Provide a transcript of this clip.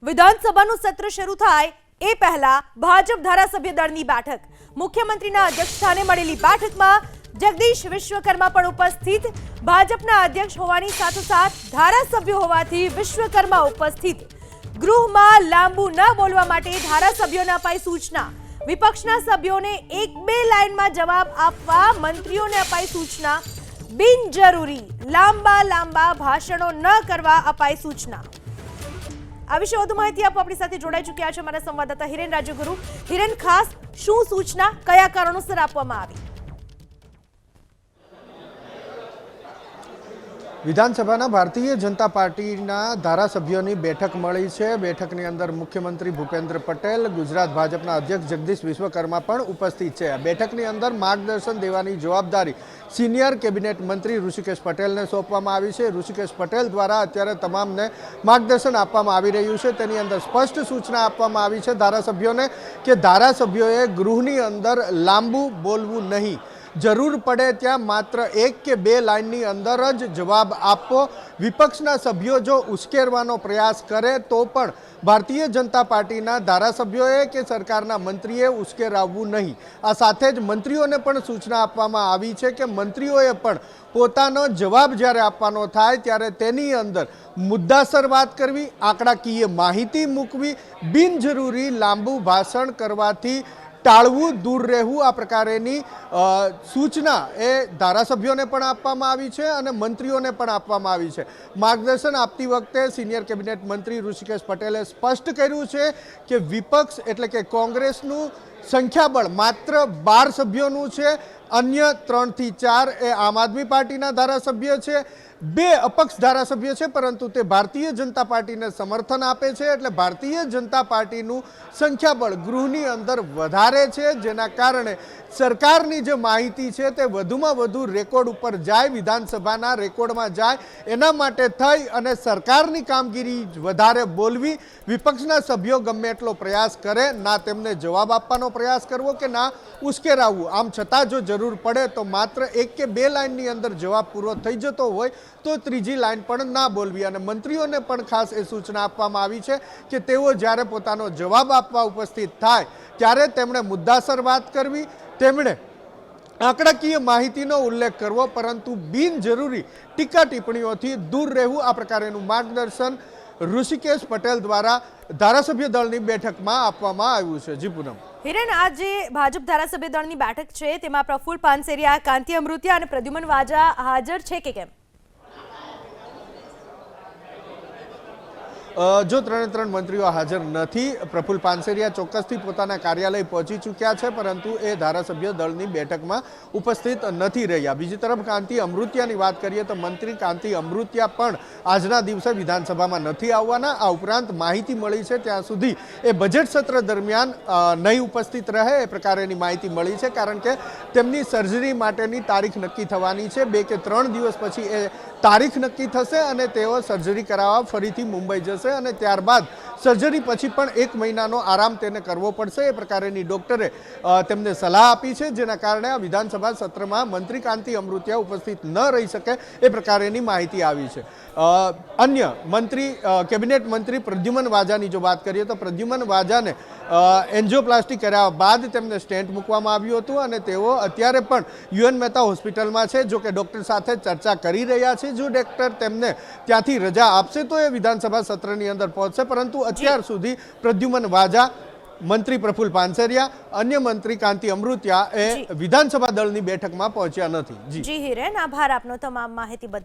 વિધાનસભાનું સત્ર શરૂ થાય એ પહેલા ભાજપ ધારાસભ્ય દળની બેઠક. મુખ્યમંત્રીના અધ્યક્ષસ્થાને મળેલી બેઠકમાં જગદીશ વિશ્વકર્મા પણ ઉપસ્થિત. ભાજપના અધ્યક્ષ હોવાની સાથોસાથ ધારાસભ્ય હોવાથી વિશ્વકર્મા ઉપસ્થિત. ગૃહમાં લાંબુ ન બોલવા માટે ધારાસભ્યોને અપાઈ સૂચના. વિપક્ષના સભ્યોને એક બે લાઇનમાં જવાબ આપવા મંત્રીઓને અપાઈ સૂચના. બિનજરૂરી લાંબા ભાષણો ન કરવા અપાઈ સૂચના. આ વિશે વધુ માહિતી આપવા આપણી સાથે જોડાઈ ચૂક્યા છે અમારા સંવાદદાતા હિરેન રાજુગુરુ. હિરેન, ખાસ શું સૂચના, કયા કારણોસર આપવામાં આવી? વિધાનસભાના ભારતીય જનતા પાર્ટીના ધારાસભ્યોની બેઠક મળી છે. બેઠકની અંદર મુખ્યમંત્રી ભૂપેન્દ્ર પટેલ, ગુજરાત ભાજપના અધ્યક્ષ જગદીશ વિશ્વકર્મા પણ ઉપસ્થિત છે. બેઠકની અંદર માર્ગદર્શન દેવાની જવાબદારી સિનિયર કેબિનેટ મંત્રી ઋષિકેશ પટેલને સોંપવામાં આવી છે. ઋષિકેશ પટેલ દ્વારા અત્યારે તમામને માર્ગદર્શન આપવામાં આવી રહ્યું છે. તેની અંદર સ્પષ્ટ સૂચના આપવામાં આવી છે ધારાસભ્યોને કે ધારાસભ્યોએ ગૃહની અંદર લાંબુ બોલવું નહીં. જરૂર પડે ત્યાં માત્ર એક કે બે લાઇનની અંદર જ જવાબ આપવો. વિપક્ષના સભ્યો જો ઉશ્કેરવાનો પ્રયાસ કરે તો પણ ભારતીય જનતા પાર્ટીના ધારાસભ્યોએ કે સરકારના મંત્રીએ ઉશ્કેરાવવું નહીં. આ સાથે જ મંત્રીઓને પણ સૂચના આપવામાં આવી છે કે મંત્રીઓએ પણ પોતાનો જવાબ જ્યારે આપવાનો થાય ત્યારે તેની અંદર મુદ્દાસર વાત કરવી, આંકડાકીય માહિતી મૂકવી, બિનજરૂરી લાંબુ ભાષણ કરવાથી ટાળવું, દૂર રહેવું. આ પ્રકારેની સૂચના એ ધારાસભ્યોને પણ આપવામાં આવી છે અને મંત્રીઓને પણ આપવામાં આવી છે. માર્ગદર્શન આપતી વખતે સિનિયર કેબિનેટ મંત્રી ઋષિકેશ પટેલે સ્પષ્ટ કર્યું છે કે વિપક્ષ એટલે કે કોંગ્રેસનું સંખ્યાબળ માત્ર 12 સભ્યોનું છે. અન્ય 3 થી 4 એ આમ આદમી પાર્ટીના ધારાસભ્ય છે. 2 અપક્ષ ધારાસભ્ય છે, પરંતુ તે ભારતીય જનતા પાર્ટીને સમર્થન આપે છે. એટલે ભારતીય જનતા પાર્ટીનું સંખ્યાબળ ગૃહની અંદર વધારે છે, જેના કારણે સરકારની જે માહિતી છે તે વધુમાં વધુ રેકોર્ડ ઉપર જાય, વિધાનસભાના રેકોર્ડમાં જાય. એના માટે થઈ અને સરકારની કામગીરી વધારે બોલવી. વિપક્ષના સભ્યો ગમે એટલો પ્રયાસ કરે, ના તેમને જવાબ આપવાનો પ્રયાસ કરવો કે ના ઉશ્કેરાવવું. આમ છતાં જો જરૂર પડે તો માત્ર એક કે બે લાઇનની અંદર જવાબ પૂરો થઈ જતો હોય તો ત્રીજી લાઇન પણ ના બોલવી. અને મંત્રીઓને પણ ખાસ એ સૂચના આપવામાં આવી છે કે તેઓ જ્યારે પોતાનો જવાબ આપવા ઉપસ્થિત થાય ત્યારે તેમણે મુદ્દાસર વાત કરવી, તેમણે આંકડાકીય માહિતીનો ઉલ્લેખ કરવો, પરંતુ બિનજરૂરી ટીકા ટિપ્પણીઓથી દૂર રહેવું. આ પ્રકારેનું માર્ગદર્શન ઋષિકેશ પટેલ દ્વારા ધારાસભ્ય દળની બેઠકમાં આપવામાં આવ્યું છે. જી પૂનમ. હિરેન, આજે ભાજપ ધારાસભ્ય દળની બેઠક છે તેમાં પ્રફુલ્લ પાનસેરિયા, કાંતિ અમૃતિયા અને પ્રદ્યુમન વાજા હાજર છે કે કેમ? જો 3 મંત્રીઓ હાજર નથી. પ્રફુલ્લ પાનસેરિયા ચોક્કસથી પોતાના કાર્યાલય પહોંચી ચૂક્યા છે, પરંતુ એ ધારાસભ્ય દળની બેઠકમાં ઉપસ્થિત નથી રહ્યા. બીજી તરફ કાંતિ અમૃતિયાની વાત કરીએ તો મંત્રી કાંતિ અમૃતિયા પણ આજના દિવસે વિધાનસભામાં નથી આવવાના. આ ઉપરાંત માહિતી મળી છે ત્યાં સુધી એ બજેટ સત્ર દરમિયાન નહીં ઉપસ્થિત રહે એ પ્રકારેની માહિતી મળી છે, કારણ કે તેમની સર્જરી માટેની તારીખ નક્કી થવાની છે. 2 કે 3 દિવસ પછી એ તારીખ નક્કી થશે અને તેઓ સર્જરી કરાવવા ફરીથી મુંબઈ જશે અને ત્યારબાદ સર્જરી પછી પણ 1 મહિનાનો આરામ તેને કરવો પડશે. એ પ્રકારેની ડોક્ટરે તેમને સલાહ આપી છે, જેના કારણે આ વિધાનસભા સત્રમાં મંત્રી કાંતિ અમૃતિયા ઉપસ્થિત ન રહી શકે એ પ્રકારેની માહિતી આવી છે. અન્ય મંત્રી કેબિનેટ મંત્રી પ્રદ્યુમન વાજાની જો વાત કરીએ તો પ્રદ્યુમન વાજાને એન્જિયોપ્લાસ્ટી કર્યા બાદ તેમને સ્ટેન્ટ મૂકવામાં આવ્યું હતું અને તેઓ અત્યારે પણ યુએન મહેતા હોસ્પિટલમાં છે. જો કે ડૉક્ટર સાથે ચર્ચા કરી રહ્યા છે. જો ડૉક્ટર તેમને ત્યાંથી રજા આપશે તો એ વિધાનસભા સત્રની અંદર પહોંચશે, પરંતુ અત્યાર સુધી પ્રદ્યુમન વાજા, મંત્રી પ્રફુલ્લ પાનસેરિયા, અન્ય મંત્રી કાંતિ અમૃતિયા એ વિધાનસભા દળની બેઠકમાં પહોંચ્યા નથી. જી હિરેન, આભાર આપનો તમામ માહિતી બદલ.